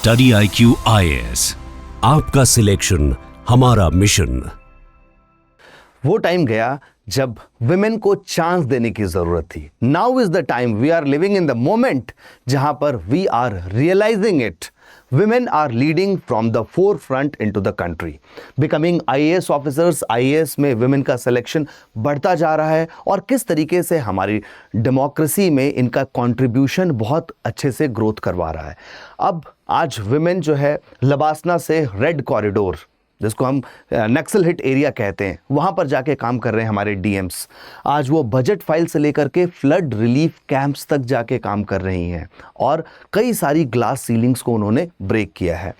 Study IQ IAS, आपका selection हमारा मिशन। वो टाइम गया जब विमेन को चांस देने की जरूरत थी। Now is the time, we are living in the moment जहां पर we are realizing it. Women are leading from the forefront into the country. Becoming IAS officers, IAS में women का सिलेक्शन बढ़ता जा रहा है और किस तरीके से हमारी डेमोक्रेसी में इनका कंट्रीब्यूशन बहुत अच्छे से ग्रोथ करवा रहा है। अब आज women जो है लबासना से रेड कॉरिडोर, जिसको हम नक्सल हिट एरिया कहते हैं, वहाँ पर जाके काम कर रहे हैं हमारे डीएम्स। आज वो बजट फाइल से लेकर के फ्लड रिलीफ कैंप्स तक जाके काम कर रही हैं और कई सारी ग्लास सीलिंग्स को उन्होंने ब्रेक किया है।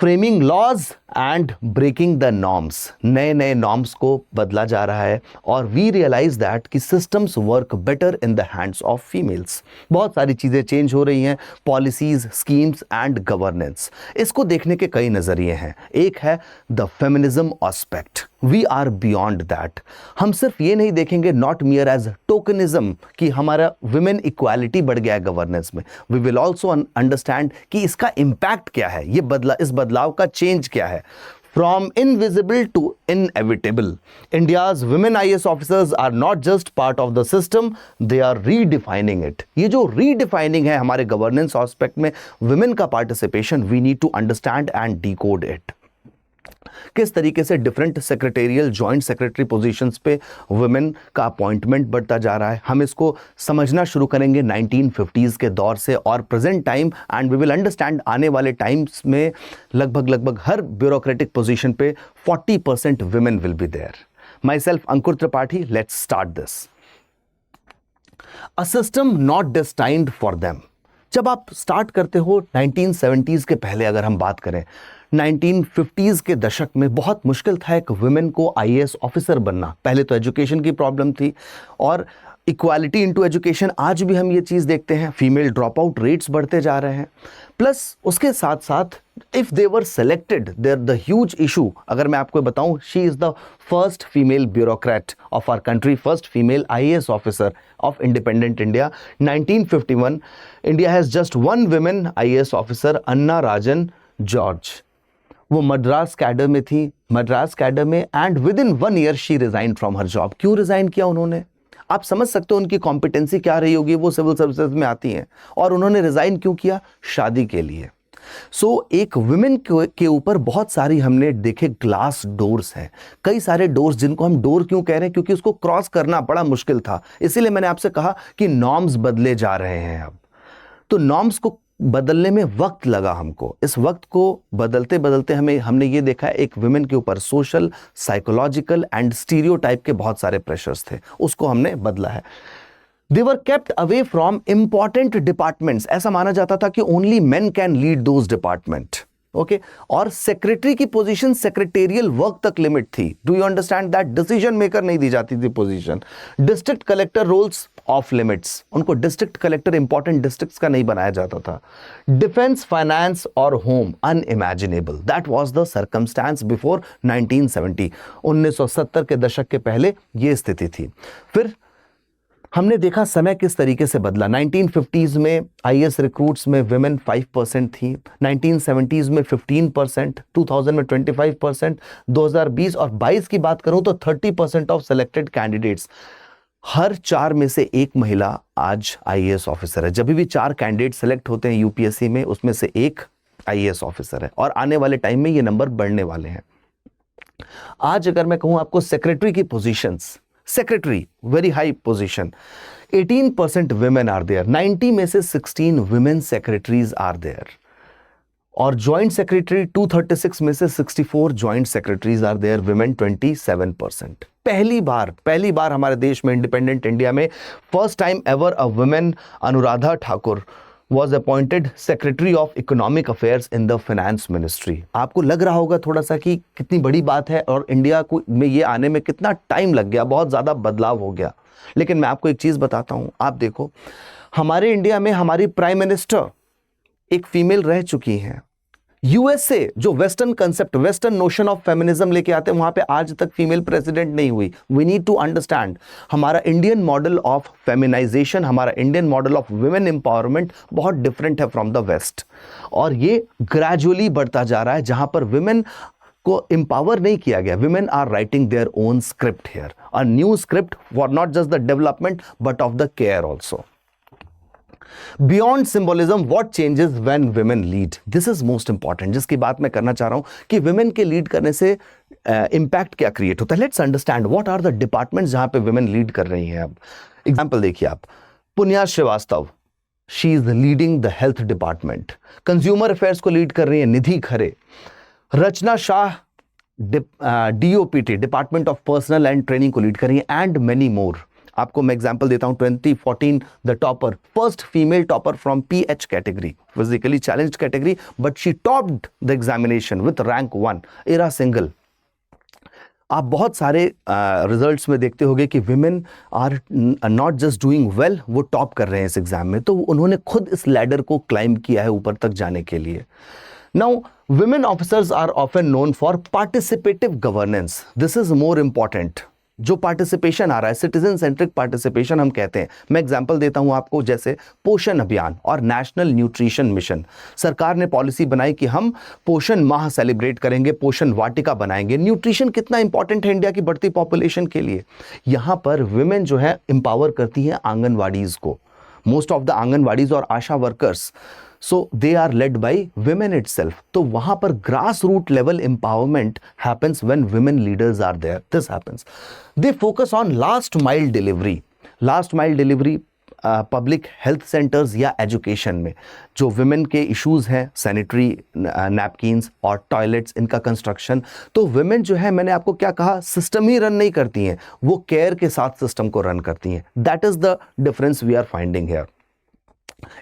Framing laws and breaking the norms, नए नए नॉर्म्स को बदला जा रहा है और वी रियलाइज दैट कि systems work better in the hands of females. बहुत सारी चीज़ें चेंज हो रही हैं, पॉलिसीज, स्कीम्स एंड गवर्नेंस। इसको देखने के कई नज़रिए हैं। एक है the feminism aspect, we are beyond that. हम सिर्फ ये नहीं देखेंगे नॉट मियर एज टोकनिज्म कि हमारा विमेन इक्वालिटी बढ़ गया है गवर्नेंस में, वी विल ऑल्सो अंडरस्टैंड कि इसका इम्पैक्ट क्या है, इस बदलाव का चेंज क्या है। From invisible to inevitable, India's women IAS officers are not just part of the system, they are redefining it. ये जो redefining है हमारे governance aspect में women का participation, we need to understand and decode it. किस तरीके से different secretarial joint secretary positions पे वुमेन का अपॉइंटमेंट बढ़ता जा रहा है, हम इसको समझना शुरू करेंगे 1950s के दौर से और present time, and we will understand आने वाले टाइम्स में लगभग हर ब्यूरोक्रेटिक पोजीशन पे 40% women will be there. Myself Ankur Tripathi, let's start this. A system not destined for them. जब आप स्टार्ट करते हो 1970s के पहले, अगर हम बात करें 1950s के दशक में बहुत मुश्किल था एक वुमेन को IAS ऑफिसर बनना। पहले तो एजुकेशन की प्रॉब्लम थी और इक्वालिटी इनटू एजुकेशन, आज भी हम ये चीज़ देखते हैं, फीमेल ड्रॉप आउट रेट्स बढ़ते जा रहे हैं। प्लस उसके साथ साथ if they were selected, there the huge issue, अगर मैं आपको बताऊं, she is the first female bureaucrat of our country, first female IAS officer of independent India. 1951 India has just one women IAS officer, Anna Rajan George. वो Madras cadre में थी, Madras cadre में, and with in 1 year she resign from her job. क्यों resign किया उन्होंने? आप समझ सकते हो उनकी कॉम्पिटेंसी क्या रही होगी, वो सिविल सर्विसेज में आती हैं। और उन्होंने रिजाइन क्यों किया? शादी के लिए। एक वुमेन के ऊपर बहुत सारी हमने देखे ग्लास डोर्स हैं, कई सारे डोर्स, जिनको हम डोर क्यों कह रहे हैं? क्योंकि उसको क्रॉस करना बड़ा मुश्किल था। इसीलिए मैंने आपसे कहा कि नॉर्म्स बदले जा रहे हैं। अब तो नॉर्म्स को बदलने में वक्त लगा हमको। इस वक्त को बदलते बदलते हमने ये देखा है एक वुमेन के ऊपर सोशल, साइकोलॉजिकल एंड स्टीरियोटाइप के बहुत सारे प्रेशर्स थे, उसको हमने बदला है। They were kept away from important departments. ऐसा माना जाता था कि only men can lead those department. Okay और सेक्रेटरी की पोजीशन सेक्रेटेरियल वर्क तक लिमिट थी। Do you understand that? Decision maker नहीं दी जाती थी position. District collector roles of limits, उनको डिस्ट्रिक्ट कलेक्टर इंपॉर्टेंट डिस्ट्रिक्ट्स का नहीं बनाया जाता था। डिफेंस, फाइनेंस और home unimaginable, that was the circumstances before 1970। 1970 के दशक के पहले ये स्थिति थी। फिर हमने देखा समय किस तरीके से बदला। 1950s में IAS रिक्रूट्स में विमेन 5% थी, 1970s में 15%, 2000 में 25%, 2020 और 22 की बात करूं तो 30% ऑफ सेलेक्टेड कैंडिडेट्स। हर 4 में से एक महिला आज IAS ऑफिसर है। जब भी 4 कैंडिडेट सेलेक्ट होते हैं UPSC में, उसमें से एक IAS ऑफिसर है और आने वाले टाइम में ये नंबर बढ़ने वाले हैं। आज अगर मैं कहूं आपको सेक्रेटरी की positions, secretary very high position, 18% women are there, 90 में से 16 women secretaries are there, और ज्वाइंट सेक्रेटरी 236 में से 64 joint secretaries are there, women 27%। पहली बार हमारे देश में, इंडिपेंडेंट इंडिया में, first time ever a women Anuradha Thakur was appointed Secretary of Economic Affairs in the Finance Ministry। आपको लग रहा होगा थोड़ा सा कि कितनी बड़ी बात है और इंडिया को में ये आने में कितना टाइम लग गया, बहुत ज़्यादा बदलाव हो गया। लेकिन मैं आपको एक चीज़ बताता हूँ, आप देखो हमारे इंडिया में हमारी प्राइम मिनिस्टर एक फीमेल रह चुकी हैं। यूएसए जो western concept, western notion of feminism लेके आते हैं, वहां पे आज तक फीमेल प्रेसिडेंट नहीं हुई। वी नीड टू अंडरस्टैंड हमारा इंडियन मॉडल ऑफ फेमिनाइजेशन, हमारा Indian model of women empowerment बहुत डिफरेंट है फ्रॉम द वेस्ट, और ये ग्रेजुअली बढ़ता जा रहा है जहां पर वुमेन को एम्पावर नहीं किया गया। Women are writing their own script here, a new script for not just the development but of the care also. Beyond symbolism, what changes when women lead, this is most important, जिसकी बात मैं करना चाह रहा हूं कि women के lead करने से इंपैक्ट क्या क्रिएट होता है। Let's understand what are the departments जहां पे वुमेन लीड कर रही हैं। अब एग्जांपल देखिए आप, Punya Srivastava, she is leading the health department. Consumer affairs को लीड कर रही है Nidhi Khare. Rachna Shah DOPT, department of personnel and training को लीड कर रही है, एंड मेनी मोर। आपको मैं एग्जांपल देता हूं, 2014 the topper, first female topper from PH category, physically challenged category, but she topped the examination with rank 1, Ira Singhal. आप बहुत सारे रिजल्ट्स में देखते होंगे कि women are not just doing well, वो टॉप कर रहे हैं इस एग्जाम में, तो उन्होंने खुद इस लैडर को क्लाइंब किया है ऊपर तक जाने के लिए। Now women officers are often known for participative governance. This is more important. जो पार्टिसिपेशन आ रहा है, सिटीजन सेंट्रिक पार्टिसिपेशन हम कहते हैं। मैं एग्जांपल देता हूं आपको, जैसे पोषण अभियान और नेशनल न्यूट्रिशन मिशन। सरकार ने पॉलिसी बनाई कि हम पोषण माह सेलिब्रेट करेंगे, पोषण वाटिका बनाएंगे। न्यूट्रिशन कितना इंपॉर्टेंट है इंडिया की बढ़ती पॉपुलेशन के लिए। यहां पर विमेन जो है एम्पावर करती हैं आंगनवाड़ीज को, मोस्ट ऑफ द आंगनवाड़ीज और आशा workers, so they are led by women itself. तो वहां पर grass root level empowerment happens when women leaders are there. This happens. They focus on last mile delivery. Last mile delivery public health centres या education में जो women के issues हैं, sanitary napkins और toilets, इनका कंस्ट्रक्शन, तो women जो है, मैंने आपको क्या कहा, सिस्टम ही रन नहीं करती हैं, वो केयर के साथ सिस्टम को रन करती हैं। That is the difference we are finding here.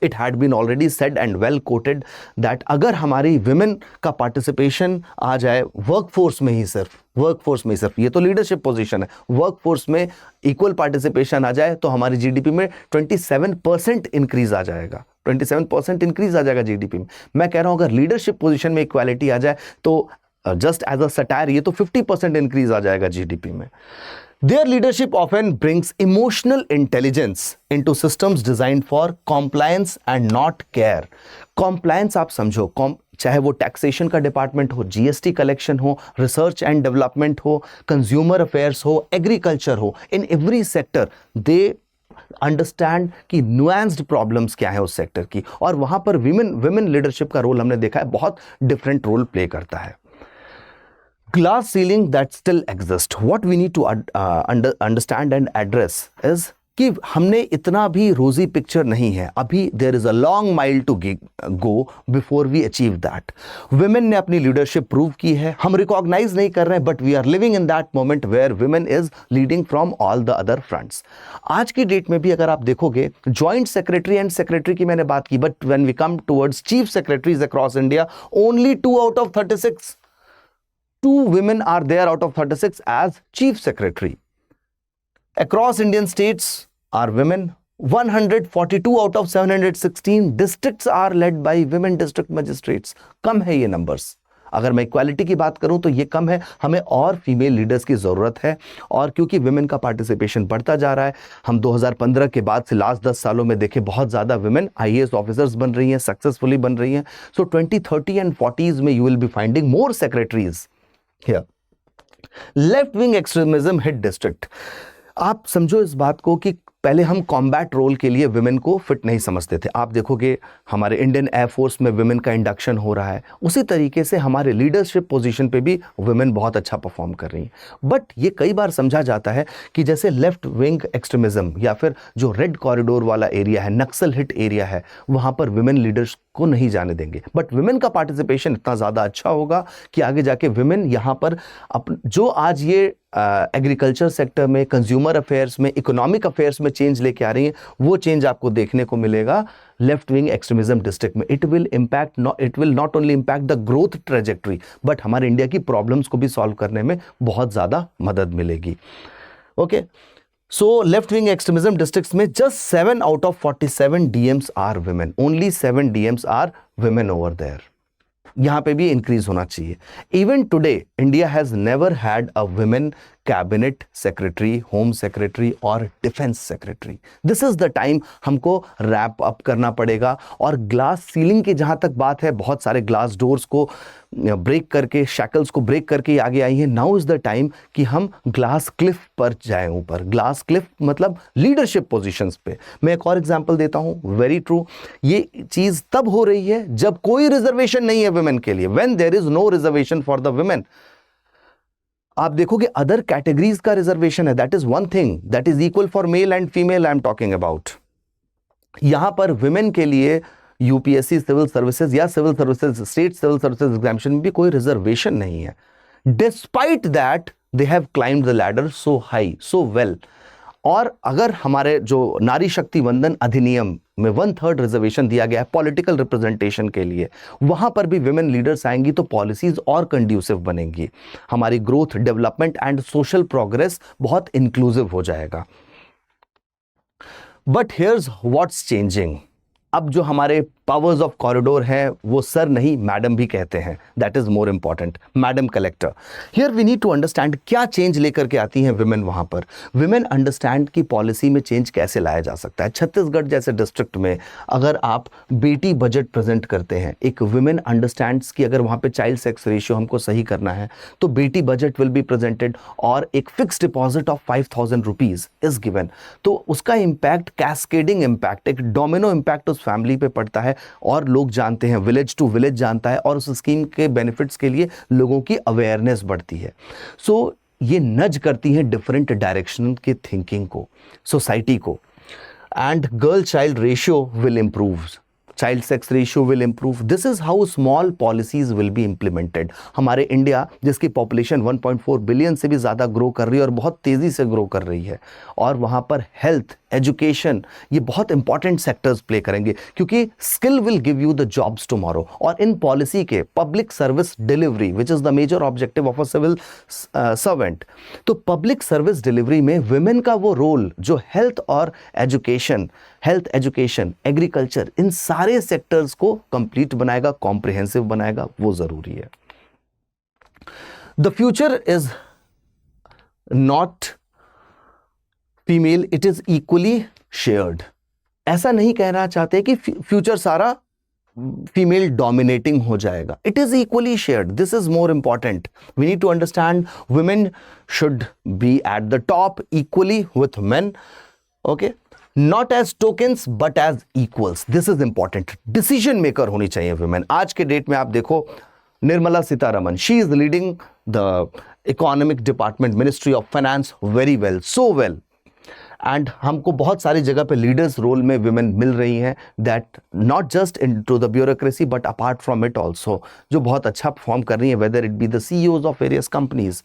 It had been already said and well quoted that अगर हमारी विमेन का पार्टिसिपेशन आ जाए वर्कफोर्स में ही, सिर्फ वर्कफोर्स में ही, सिर्फ ये तो लीडरशिप पोजीशन है, वर्कफोर्स में इक्वल पार्टिसिपेशन आ जाए तो हमारी जीडीपी में 27% इंक्रीज आ जाएगा। 27% इंक्रीज आ जाएगा जीडीपी में। मैं कह रहा हूं अगर लीडरशिप पोजीशन में इक्वालिटी आ जाए तो जस्ट एज अ सटायर ये तो 50% इंक्रीज आ जाएगा जीडीपी में। Their leadership often brings emotional intelligence into systems designed for compliance and not care. Compliance आप समझो, चाहे वो टैक्सेशन का डिपार्टमेंट हो, जीएसटी कलेक्शन हो, रिसर्च एंड डेवलपमेंट हो, कंज्यूमर अफेयर्स हो, एग्रीकल्चर हो, in every sector they understand कि नुएंस्ड प्रॉब्लम्स क्या है उस सेक्टर की, और वहां पर विमेन लीडरशिप का रोल हमने देखा है बहुत डिफरेंट रोल प्ले करता है। Glass ceiling that still exists. What we need to understand and address is कि हमने इतना भी रोजी पिक्चर नहीं है अभी। There is a long mile to go before we achieve that. Women ने अपनी लीडरशिप प्रूव की है, हम रिकॉग्नाइज नहीं कर रहे हैं, but we are living in that moment where women is leading from all the other fronts. आज की डेट में भी अगर आप देखोगे, ज्वाइंट सेक्रेटरी एंड सेक्रेटरी की मैंने बात की, but when we come towards chief secretaries across India, only 2 out of 36, 2 women are there out of 36 as chief secretary. Across Indian states are women. 142 out of 716 districts are led by women district magistrates. कम है ये numbers। अगर मैं equality की बात करूं तो ये कम है, हमें और फीमेल लीडर्स की ज़रूरत है। और क्योंकि विमेन का पार्टिसिपेशन बढ़ता जा रहा है, हम 2015 के बाद से लास्ट 10 सालों में देखें बहुत ज़्यादा विमेन आईएएस ऑफिसर्स बन रही हैं, सक्सेसफुली बन रही हैं। सो 2030 एंड 40s में you will be finding more secretaries here. Left wing extremism hit district. आप समझो इस बात को कि पहले हम कॉम्बैट रोल के लिए विमेन को फिट नहीं समझते थे। आप देखोगे हमारे इंडियन एयरफोर्स में विमेन का इंडक्शन हो रहा है, उसी तरीके से हमारे लीडरशिप पोजीशन पे भी विमेन बहुत अच्छा परफॉर्म कर रही हैं। बट ये कई बार समझा जाता है कि जैसे लेफ्ट विंग एक्सट्रीमिज्म या फिर जो रेड कॉरिडोर वाला एरिया है, नक्सल हिट एरिया है, वहाँ पर विमेन लीडर्स को नहीं जाने देंगे। बट विमेन का पार्टिसिपेशन इतना ज़्यादा अच्छा होगा कि आगे जाके विमेन यहाँ पर जो आज ये एग्रीकल्चर सेक्टर में, कंज्यूमर अफेयर्स में, इकोनॉमिक अफेयर्स में चेंज लेके आ रही हैं, वो चेंज आपको देखने को मिलेगा लेफ्ट विंग एक्सट्रीमिज्म डिस्ट्रिक्ट में। It will not only impact the growth trajectory, but हमारे इंडिया की प्रॉब्लम्स को भी सॉल्व करने में बहुत ज़्यादा मदद मिलेगी। Okay, so left wing extremism districts में just 7 out of 47 DMs are women. Only 7 DMs are women over there. यहाँ पे भी इंक्रीज होना चाहिए। Even today India has never had a women cabinet secretary, home secretary और defence secretary. This is the time हमको wrap up करना पड़ेगा। और ग्लास सीलिंग की जहाँ तक बात है, बहुत सारे ग्लास डोर्स को ब्रेक करके, शैकल्स को ब्रेक करके आगे आई है। नाउ इज द टाइम कि हम ग्लास क्लिफ पर जाएं ऊपर। ग्लास क्लिफ मतलब लीडरशिप पोजीशंस पे। मैं एक और एग्जांपल देता हूं, वेरी ट्रू। ये चीज तब हो रही है जब कोई रिजर्वेशन नहीं है वुमेन के लिए, when there is no reservation for the women. आप देखोगे अदर कैटेगरीज का रिजर्वेशन है, that is one thing, that is equal for male and female I am talking about. यहां पर वुमेन के लिए यूपीएससी सिविल सर्विसेज या civil services, state civil services examination में भी कोई रिजर्वेशन नहीं है। Despite that they have climbed the ladder so high, so well. और अगर हमारे जो नारी शक्ति वंदन अधिनियम में 1/3 रिजर्वेशन दिया गया है पॉलिटिकल रिप्रेजेंटेशन के लिए, वहां पर भी विमेन लीडर्स आएंगी तो पॉलिसीज और कंड्यूसिव बनेंगी। हमारी growth, development and social progress बहुत इंक्लूसिव हो जाएगा। But here's what's changing. अब जो हमारे पावर्स ऑफ कॉरिडोर है वो सर नहीं मैडम भी कहते हैं, that is more important, madam collector. Here we need to understand क्या चेंज लेकर के आती हैं विमेन वहां पर। विमेन अंडरस्टैंड की पॉलिसी में चेंज कैसे लाया जा सकता है। छत्तीसगढ़ जैसे डिस्ट्रिक्ट में अगर आप बेटी बजट प्रेजेंट करते हैं, एक विमेन अंडरस्टैंड्स कि अगर वहां पे चाइल्ड सेक्स रेशियो हमको सही करना है तो बेटी बजट विल बी प्रेजेंटेड और एक fix deposit of 5,000 rupees is given. तो उसका इंपैक्ट, कैस्केडिंग इंपैक्ट, एक डोमिनो इंपैक्ट उस फैमिली पे पड़ता है और लोग जानते हैं, विलेज टू विलेज जानता है और उस स्कीम के बेनिफिट्स के लिए लोगों की अवेयरनेस बढ़ती है। सो ये नज करती हैं डिफरेंट डायरेक्शन की थिंकिंग को, सोसाइटी को। And girl child ratio will improve, child sex ratio will improve. This is how small policies will be implemented. हमारे इंडिया जिसकी पॉपुलेशन 1.4 बिलियन से भी ज़्यादा ग्रो कर रही है और बहुत तेज़ी से ग्रो कर रही है, और वहाँ पर हेल्थ, एजुकेशन, ये बहुत इंपॉर्टेंट सेक्टर्स प्ले करेंगे क्योंकि skill will give you the jobs tomorrow. और इन पॉलिसी के public service delivery which is the major objective of a civil servant, तो पब्लिक सर्विस डिलीवरी में विमेन का वो रोल जो हेल्थ और एजुकेशन, हेल्थ, एजुकेशन, एग्रीकल्चर, इन सारे सेक्टर्स को कंप्लीट बनाएगा, कॉम्प्रिहेंसिव बनाएगा, वो जरूरी है। The future is not female, it is equally shared. ऐसा नहीं कहना चाहते कि फ्यूचर सारा फीमेल डोमिनेटिंग हो जाएगा, it is equally shared. This is more important. We need to understand women should be at the top equally with men, okay, not as tokens but as equals. This is important. Decision maker होनी चाहिए women. आज के date में आप देखो Nirmala Sitharaman, she is leading the economic department, ministry of finance very well, so well. And हमको बहुत सारी जगह पे लीडर्स रोल में विमेन मिल रही हैं, that not just in to the bureaucracy but apart from it also, जो बहुत अच्छा परफॉर्म कर रही हैं, whether it be the CEOs of various companies.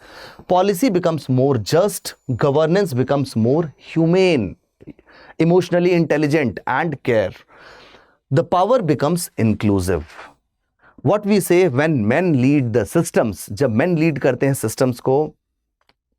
Policy becomes more just, governance becomes more humane, emotionally intelligent and care. The power becomes inclusive. What we say when men lead the systems, जब men lead करते हैं systems को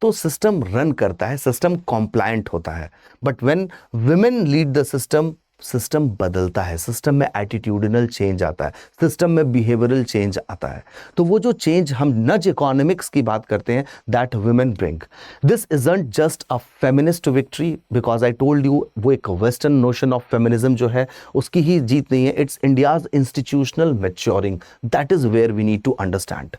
तो system run करता है, system कॉम्प्लायंट होता है। But when women lead the system, system बदलता है, सिस्टम में एटीट्यूडनल चेंज आता है, सिस्टम में बिहेवियरल चेंज आता है। तो वो जो चेंज हम नज इकोनॉमिक्स की बात करते हैं, that women bring. This isn't just a feminist victory, because I told you वो एक वेस्टर्न नोशन ऑफ फेमिनिज्म जो है उसकी ही जीत नहीं है, it's India's institutional maturing. That is where we need to understand.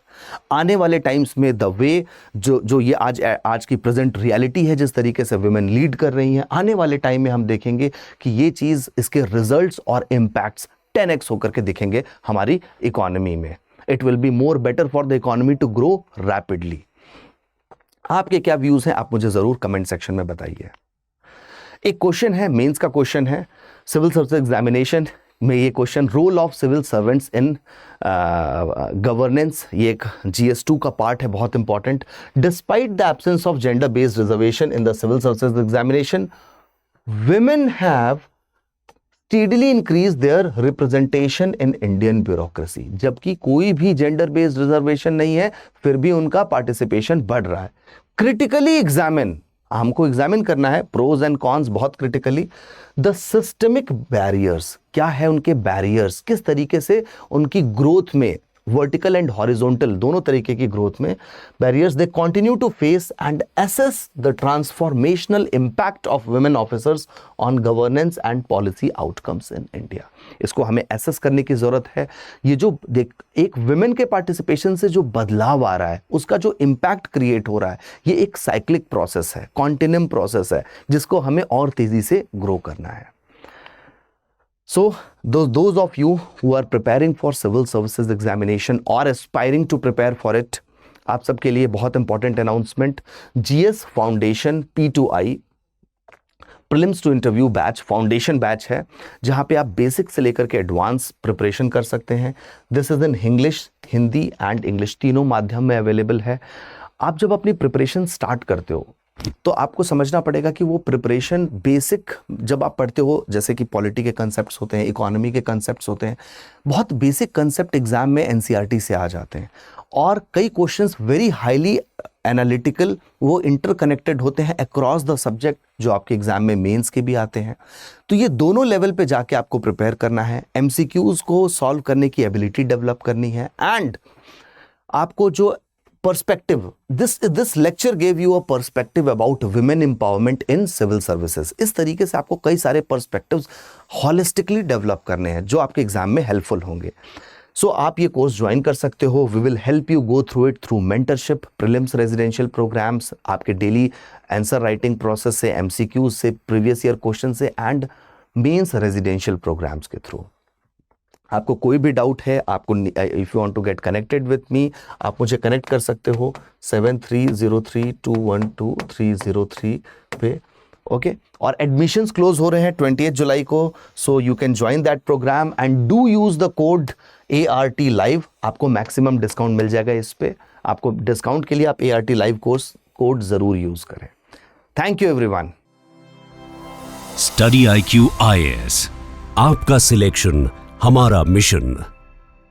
आने वाले टाइम्स में द वे जो ये आज की प्रेजेंट रियलिटी है, जिस तरीके से वुमेन लीड कर रही हैं, आने वाले टाइम में हम देखेंगे कि ये चीज़, इसके रिजल्ट्स और इंपैक्ट्स 10x होकर के दिखेंगे हमारी इकोनॉमी में। It will be more better for the economy to grow rapidly. आपके क्या व्यूज हैं, आप मुझे जरूर कमेंट सेक्शन में बताइए। एक क्वेश्चन है, मेंस का क्वेश्चन है, सिविल सर्विस एग्जामिनेशन में ये question, role of civil servants in governance, ये एक GS2 का पार्ट है, बहुत important. Despite the absence of gender based reservation in the civil services examination, women have steadily increased their representation in Indian bureaucracy। जबकि कोई भी gender based reservation नहीं है, फिर भी उनका पार्टिसिपेशन बढ़ रहा है। क्रिटिकली एग्जामिन, हमको एग्जामिन करना है प्रोज एंड कॉन्स बहुत क्रिटिकली। द सिस्टमिक बैरियर्स, क्या है उनके बैरियर्स, किस तरीके से उनकी ग्रोथ में वर्टिकल एंड हॉरिजॉन्टल दोनों तरीके की ग्रोथ में barriers they continue to face and assess the transformational impact of women officers on governance and policy outcomes in India. इसको हमें एसेस करने की जरूरत है। ये जो एक वुमेन के पार्टिसिपेशन से जो बदलाव आ रहा है, उसका जो इम्पैक्ट क्रिएट हो रहा है, ये एक साइक्लिक प्रोसेस है, कॉन्टिन्यूम प्रोसेस है, जिसको हमें और तेजी से ग्रो करना है। So those of you who are preparing for civil services examination or aspiring to prepare for it, आप सबके लिए बहुत important announcement, GS foundation P2I prelims to interview batch foundation batch है, जहां पे आप बेसिक से लेकर के एडवांस प्रिपरेशन कर सकते हैं। This is in English, Hindi and English, तीनों माध्यम में अवेलेबल है। आप जब अपनी प्रिपरेशन स्टार्ट करते हो तो आपको समझना पड़ेगा कि वो प्रिपरेशन बेसिक जब आप पढ़ते हो, जैसे कि पॉलिटी के कंसेप्ट्स होते हैं, इकोनॉमी के कंसेप्ट्स होते हैं, बहुत बेसिक कंसेप्ट एग्जाम में NCERT से आ जाते हैं, और कई क्वेश्चंस वेरी हाईली एनालिटिकल, वो इंटरकनेक्टेड होते हैं अक्रॉस द सब्जेक्ट, जो आपके एग्जाम में मेंस के भी आते हैं। तो ये दोनों लेवल पे जाके आपको प्रिपेयर करना है, MCQs को सॉल्व करने की एबिलिटी डेवलप करनी है, एंड आपको जो perspective, this lecture gave you a perspective about women empowerment in civil services. इस तरीके से आपको कई सारे पर्सपेक्टिव्स हॉलिस्टिकली डेवलप करने हैं, जो आपके एग्जाम में हेल्पफुल होंगे। सो आप ये कोर्स ज्वाइन कर सकते हो। We will help you go through it through mentorship, prelims residential programs, आपके डेली आंसर राइटिंग प्रोसेस से, MCQs से, प्रीवियस ईयर क्वेश्चन से, एंड मेंस रेजिडेंशियल प्रोग्राम्स के थ्रू। आपको कोई भी डाउट है, आपको if you want to get connected with me, आप मुझे कनेक्ट कर सकते हो 7303212303 पे, ओके। और एडमिशंस क्लोज हो रहे हैं 28 जुलाई को, so you can join that program and do use the code ART live. आपको मैक्सिमम डिस्काउंट मिल जाएगा इस पे। आपको डिस्काउंट के लिए आप ART लाइव कोर्स कोड जरूर यूज करें। Thank you everyone. Study IQ IAS, आपका सिलेक्शन हमारा मिशन।